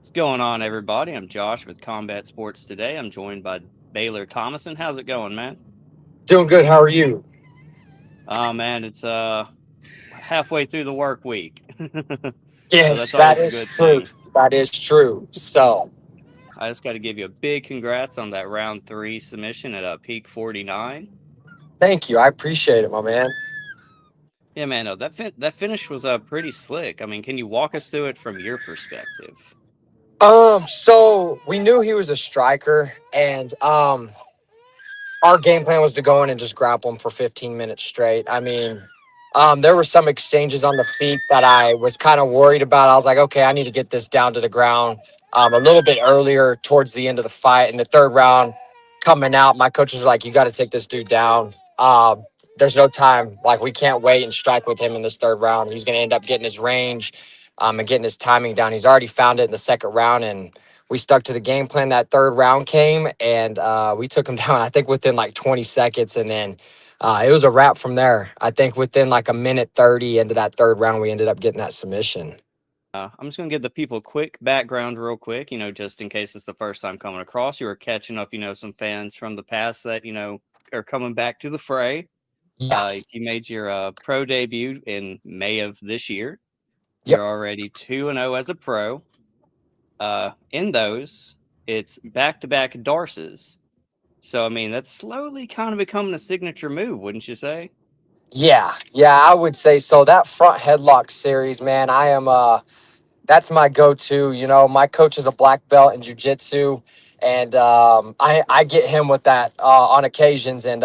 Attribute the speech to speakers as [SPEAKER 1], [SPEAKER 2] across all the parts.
[SPEAKER 1] What's going on, everybody? I'm Josh with Combat Sports Today. I'm joined by Baylor Thomason. How's it going, man?
[SPEAKER 2] Doing good. How are you?
[SPEAKER 1] Oh man, it's halfway through the work week. So
[SPEAKER 2] Yes,
[SPEAKER 1] that's
[SPEAKER 2] that
[SPEAKER 1] always a
[SPEAKER 2] is
[SPEAKER 1] good
[SPEAKER 2] true.
[SPEAKER 1] thing.
[SPEAKER 2] That is true. So,
[SPEAKER 1] I just got to give you a big congrats on that round three submission at Peak 49.
[SPEAKER 2] thank you. I appreciate it, my man.
[SPEAKER 1] Yeah, man, no, that finish was pretty slick. I mean, can you walk us through it from your perspective?
[SPEAKER 2] So we knew he was a striker, and our game plan was to go in and just grapple him for 15 minutes straight. I mean, there were some exchanges on the feet that I was kind of worried about. I was like, okay, I need to get this down to the ground a little bit earlier towards the end of the fight. In the third round, coming out, my coaches were like, you got to take this dude down. There's no time. Like, we can't wait and strike with him in this third round. He's going to end up getting his range and getting his timing down. He's already found it in the second round, and we stuck to the game plan. That third round came, and we took him down, I think, within like 20 seconds. And then it was a wrap from there. I think within like a minute 30 into that third round, we ended up getting that submission.
[SPEAKER 1] I'm just going to give the people a quick background real quick, just in case it's the first time coming across. You were catching up, some fans from the past that, are coming back to the fray.
[SPEAKER 2] Yeah.
[SPEAKER 1] You made your pro debut in May of this year.
[SPEAKER 2] Yep.
[SPEAKER 1] You're already 2-0 as a pro. In those, it's back-to-back Darces. So, I mean, that's slowly kind of becoming a signature move, wouldn't you say?
[SPEAKER 2] Yeah. Yeah. I would say so. That front headlock series, man, I am, that's my go-to. My coach is a black belt in jiu-jitsu, and I get him with that on occasions. And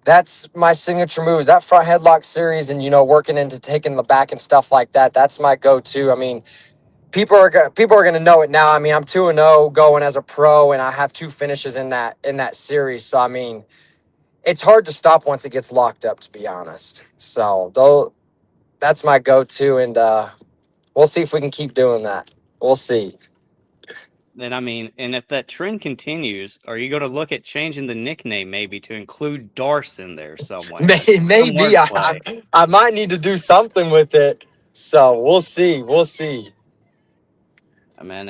[SPEAKER 2] that's my signature move is that front headlock series, and working into taking the back and stuff like that. That's my go-to. I mean, people are gonna know it now. I mean, I'm 2-0 going as a pro, and I have two finishes in that series. So I mean, it's hard to stop once it gets locked up, to be honest. So though, that's my go-to, and we'll see if we can keep doing that. We'll see.
[SPEAKER 1] Then, I mean, and if that trend continues, are you going to look at changing the nickname maybe to include Darce in there somewhere? Some
[SPEAKER 2] Maybe
[SPEAKER 1] wordplay.
[SPEAKER 2] I might need to do something with it. So we'll see. We'll see.
[SPEAKER 1] I mean,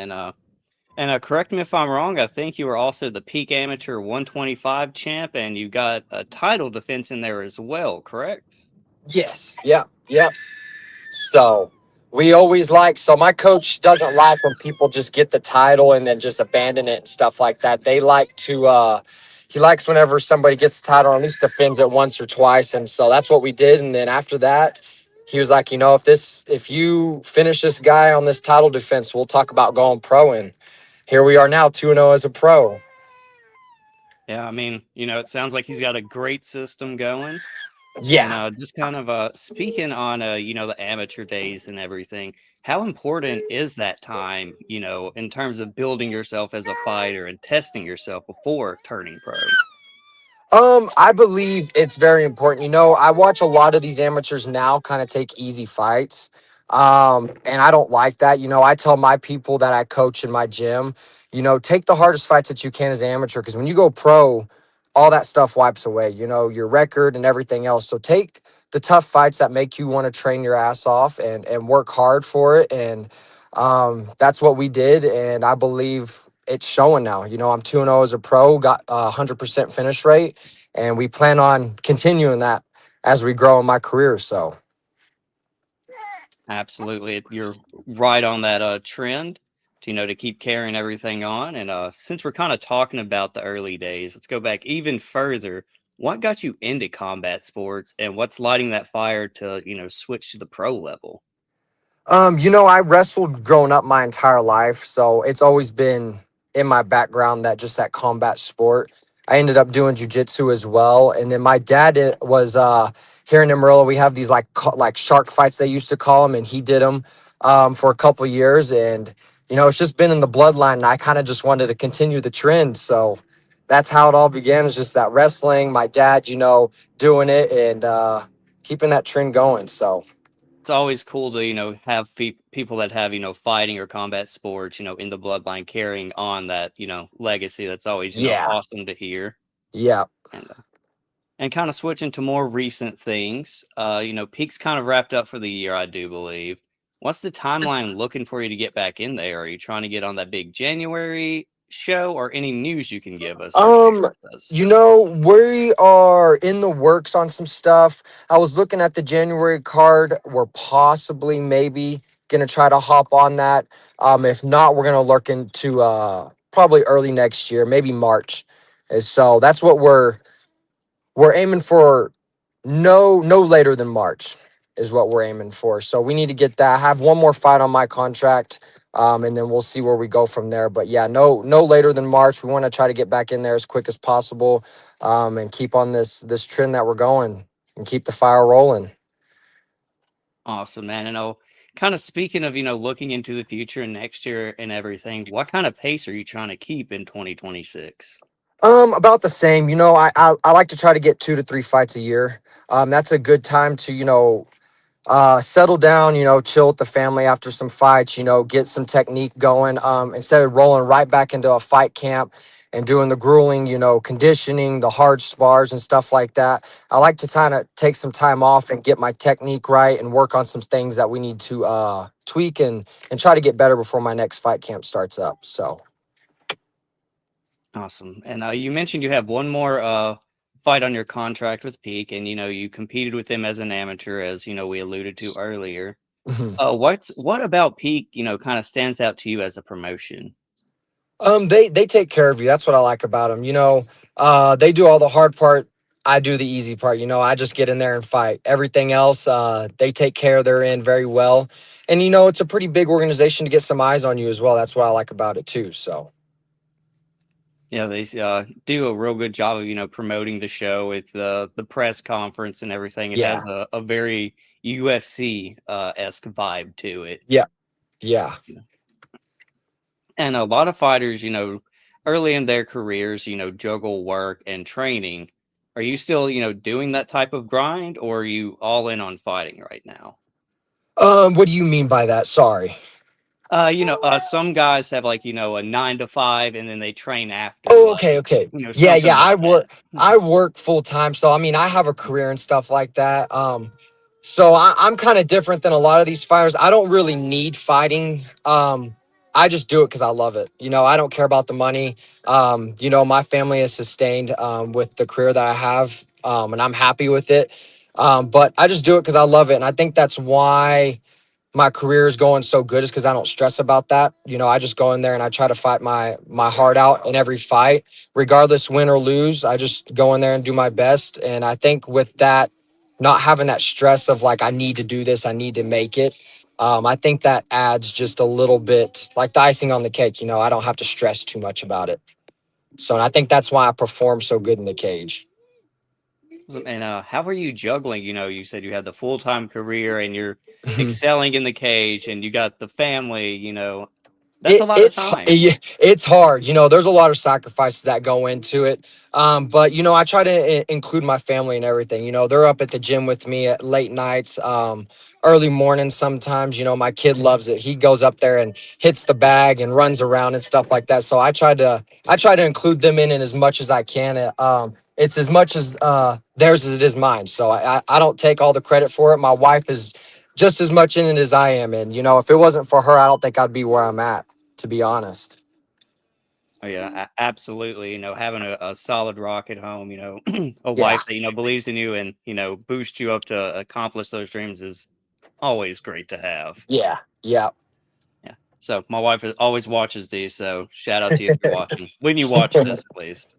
[SPEAKER 1] and correct me if I'm wrong, I think you were also the peak amateur 125 champ, and you got a title defense in there as well, correct?
[SPEAKER 2] Yes. Yep. Yep. So we always like, so my coach doesn't like when people just get the title and then just abandon it and stuff like that. They like to, he likes whenever somebody gets the title, or at least defends it once or twice. And so that's what we did. And then after that, he was like, if you finish this guy on this title defense, we'll talk about going pro. And here we are now, 2-0 as a pro.
[SPEAKER 1] Yeah, I mean, it sounds like he's got a great system going. And
[SPEAKER 2] Yeah.
[SPEAKER 1] just kind of speaking on the amateur days and everything, how important is that time, in terms of building yourself as a fighter and testing yourself before turning pro?
[SPEAKER 2] I believe it's very important. I watch a lot of these amateurs now kind of take easy fights. And I don't like that. I tell my people that I coach in my gym, take the hardest fights that you can as an amateur, because when you go pro, all that stuff wipes away, your record and everything else. So take the tough fights that make you want to train your ass off and work hard for it. And that's what we did. And I believe it's showing now. I'm 2-0 as a pro, got a 100% finish rate, and we plan on continuing that as we grow in my career. So,
[SPEAKER 1] Absolutely. You're right on that trend to keep carrying everything on. And since we're kind of talking about the early days, let's go back even further. What got you into combat sports and what's lighting that fire to, switch to the pro level?
[SPEAKER 2] I wrestled growing up my entire life, so it's always been in my background, that combat sport. I ended up doing jujitsu as well, and then my dad was here in Amarillo. We have these like shark fights, they used to call them, and he did them for a couple of years, and it's just been in the bloodline. And I kind of just wanted to continue the trend, so that's how it all began. Is just that wrestling, my dad, doing it and keeping that trend going. So.
[SPEAKER 1] It's always cool to, have people that have, fighting or combat sports, in the bloodline carrying on that, legacy. That's always,
[SPEAKER 2] Yeah.
[SPEAKER 1] awesome to hear.
[SPEAKER 2] Yeah.
[SPEAKER 1] And kind of switching to more recent things, Peak's kind of wrapped up for the year, I do believe. What's the timeline looking for you to get back in there? Are you trying to get on that big January show, or any news you can give us or share
[SPEAKER 2] Um,
[SPEAKER 1] with us?
[SPEAKER 2] you know, we are in the works on some stuff. I was looking at the January card. We're possibly maybe gonna try to hop on that. If not, we're gonna look into probably early next year, maybe March. And so that's what we're aiming for. No later than March is what we're aiming for. So we need to get that. I have one more fight on my contract, and then we'll see where we go from there. But yeah, no later than March. We want to try to get back in there as quick as possible, and keep on this trend that we're going and keep the fire rolling.
[SPEAKER 1] Awesome, man. And kind of speaking of, looking into the future and next year and everything, what kind of pace are you trying to keep in 2026?
[SPEAKER 2] About the same. I like to try to get 2 to 3 fights a year. That's a good time to settle down, chill with the family after some fights, get some technique going, instead of rolling right back into a fight camp and doing the grueling, conditioning, the hard spars and stuff like that. I like to kind of take some time off and get my technique right and work on some things that we need to tweak and try to get better before my next fight camp starts up. So
[SPEAKER 1] Awesome. And you mentioned you have one more fight on your contract with Peak, and you competed with them as an amateur, as we alluded to earlier.
[SPEAKER 2] mhm.
[SPEAKER 1] What about Peak, kind of stands out to you as a promotion?
[SPEAKER 2] They take care of you. That's what I like about them. They do all the hard part. I do the easy part. I just get in there and fight. Everything else, they take care of their end very well. And it's a pretty big organization to get some eyes on you as well. That's what I like about it too. So
[SPEAKER 1] Yeah, they do a real good job of promoting the show with the press conference and everything. It
[SPEAKER 2] yeah,
[SPEAKER 1] has a very UFC esque vibe to it.
[SPEAKER 2] yeah, yeah.
[SPEAKER 1] And a lot of fighters, early in their careers, juggle work and training. Are you still, doing that type of grind, or are you all in on fighting right now?
[SPEAKER 2] What do you mean by that? Sorry.
[SPEAKER 1] Some guys have like, a 9 to 5 and then they train after,
[SPEAKER 2] Oh,
[SPEAKER 1] like,
[SPEAKER 2] okay, okay. Yeah,
[SPEAKER 1] something
[SPEAKER 2] yeah.
[SPEAKER 1] like that.
[SPEAKER 2] I work full time, so I mean, I have a career and stuff like that. So I'm kind of different than a lot of these fighters. I don't really need fighting. I just do it because I love it. I don't care about the money. My family is sustained with the career that I have, and I'm happy with it. But I just do it because I love it, and I think that's why my career is going so good is because I don't stress about that. I just go in there and I try to fight my heart out in every fight, regardless win or lose. I just go in there and do my best. And I think with that, not having that stress of like I need to do this, I need to make it. I think that adds just a little bit like the icing on the cake. I don't have to stress too much about it. So and I think that's why I perform so good in the cage.
[SPEAKER 1] And how are you juggling? You said you had the full-time career and you're excelling in the cage and you got the family, that's a lot of time.
[SPEAKER 2] It's hard. There's a lot of sacrifices that go into it. But I try to include my family and everything. They're up at the gym with me at late nights, early mornings sometimes. My kid loves it. He goes up there and hits the bag and runs around and stuff like that. So I try to include them in it as much as I can. It's as much as theirs as it is mine. So I don't take all the credit for it. My wife is just as much in it as I am. And if it wasn't for her, I don't think I'd be where I'm at, to be honest.
[SPEAKER 1] Oh yeah, absolutely. Having a solid rock at home, a
[SPEAKER 2] Yeah,
[SPEAKER 1] wife that, believes in you and, boosts you up to accomplish those dreams is always great to have.
[SPEAKER 2] yeah, yeah.
[SPEAKER 1] Yeah. So my wife always watches these, so shout out to you if you're watching. When you watch this, at least.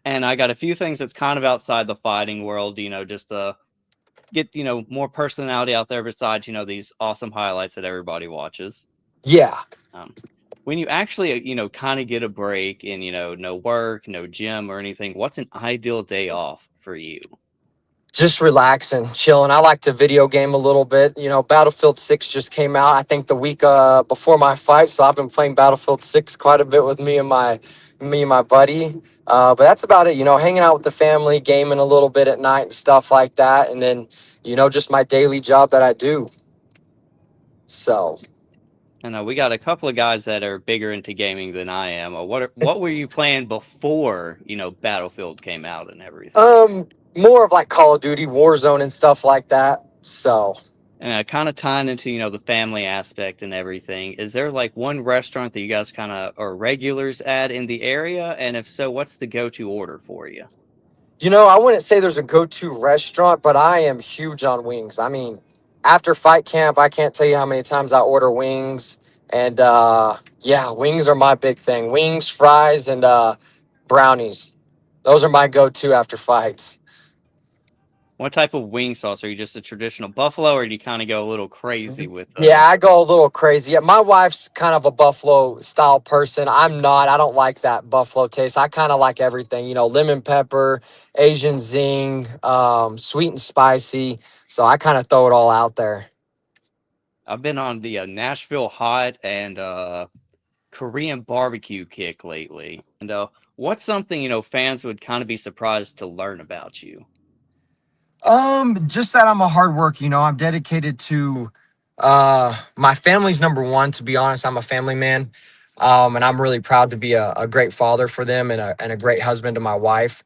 [SPEAKER 1] And I got a few things that's kind of outside the fighting world, just to get, more personality out there besides, these awesome highlights that everybody watches.
[SPEAKER 2] Yeah.
[SPEAKER 1] Um, when you actually, kind of get a break and, no work, no gym or anything, what's an ideal day off for you?
[SPEAKER 2] Just relaxing, chilling. I like to video game a little bit. Battlefield 6 just came out, I think the week before my fight. So I've been playing Battlefield 6 quite a bit with me and my buddy. But that's about it, hanging out with the family, gaming a little bit at night and stuff like that. And then, just my daily job that I do. So
[SPEAKER 1] And we got a couple of guys that are bigger into gaming than I am. What were you playing before, Battlefield came out and everything?
[SPEAKER 2] more of like Call of Duty, Warzone and stuff like that. So
[SPEAKER 1] And kind of tying into, the family aspect and everything, is there like one restaurant that you guys kind of are regulars at in the area? And if so, what's the go-to order for you?
[SPEAKER 2] I wouldn't say there's a go-to restaurant, but I am huge on wings. I mean, after fight camp, I can't tell you how many times I order wings. And yeah, wings are my big thing. Wings, fries, and brownies. Those are my go-to after fights.
[SPEAKER 1] What type of wing sauce? Are you just a traditional buffalo, or do you kind of go a little crazy with
[SPEAKER 2] Yeah, I go a little crazy. Yeah, my wife's kind of a buffalo style person. I'm not. I don't like that buffalo taste. I kind of like everything, lemon pepper, Asian zing, sweet and spicy. So I kind of throw it all out there.
[SPEAKER 1] I've been on the Nashville hot and Korean barbecue kick lately. And what's something, fans would kind of be surprised to learn about you?
[SPEAKER 2] Just that I'm a hard worker, I'm dedicated to my family's number one, to be honest. I'm a family man. And I'm really proud to be a great father for them and a great husband to my wife.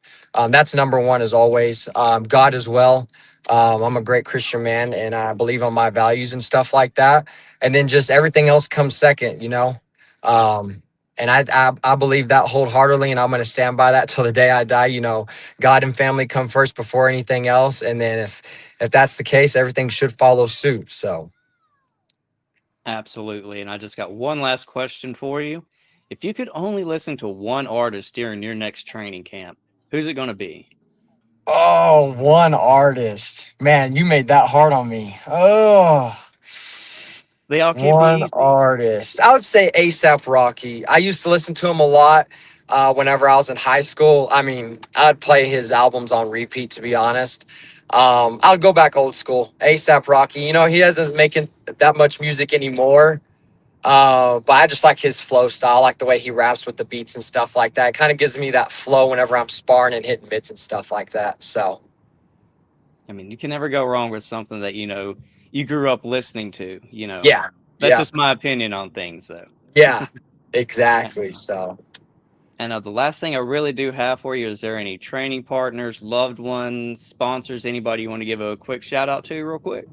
[SPEAKER 2] That's number one as always. God as well. I'm a great Christian man and I believe on my values and stuff like that. And then just everything else comes second. Um, and I believe that wholeheartedly, and I'm going to stand by that till the day I die. God and family come first before anything else. And then if that's the case, everything should follow suit. So,
[SPEAKER 1] Absolutely. And I just got one last question for you. If you could only listen to one artist during your next training camp, who's it going to be?
[SPEAKER 2] oh, one artist, man, you made that hard on me. Oh,
[SPEAKER 1] They all can't be
[SPEAKER 2] one
[SPEAKER 1] easy.
[SPEAKER 2] artist. I would say ASAP Rocky. I used to listen to him a lot whenever I was in high school. I mean, I'd play his albums on repeat, to be honest. I'll go back old school. ASAP Rocky. He doesn't making that much music anymore. But I just like his flow style, like the way he raps with the beats and stuff like that. It kind of gives me that flow whenever I'm sparring and hitting mitts and stuff like that. So,
[SPEAKER 1] I mean, you can never go wrong with something that, you grew up listening to.
[SPEAKER 2] yeah,
[SPEAKER 1] That's
[SPEAKER 2] yeah,
[SPEAKER 1] just my opinion on things, though.
[SPEAKER 2] yeah,
[SPEAKER 1] And,
[SPEAKER 2] exactly. So,
[SPEAKER 1] the last thing I really do have for you, is there any training partners, loved ones, sponsors, anybody you want to give a quick shout out to real quick?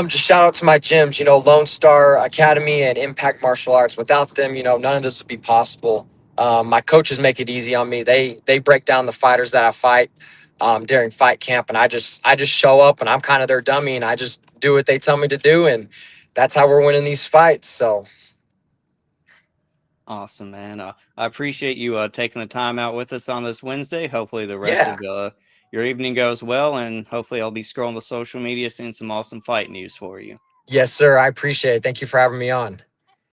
[SPEAKER 2] just shout out to my gyms, Lone Star Academy and Impact Martial Arts. Without them, none of this would be possible. My coaches make it easy on me. They break down the fighters that I fight during fight camp, and I just show up and I'm kind of their dummy, and I just do what they tell me to do, and that's how we're winning these fights. So.
[SPEAKER 1] Awesome, man. I appreciate you taking the time out with us on this Wednesday. Hopefully, the rest
[SPEAKER 2] Yeah.
[SPEAKER 1] of your evening goes well, and hopefully, I'll be scrolling the social media, seeing some awesome fight news for you.
[SPEAKER 2] Yes, sir. I appreciate it. Thank you for having me on.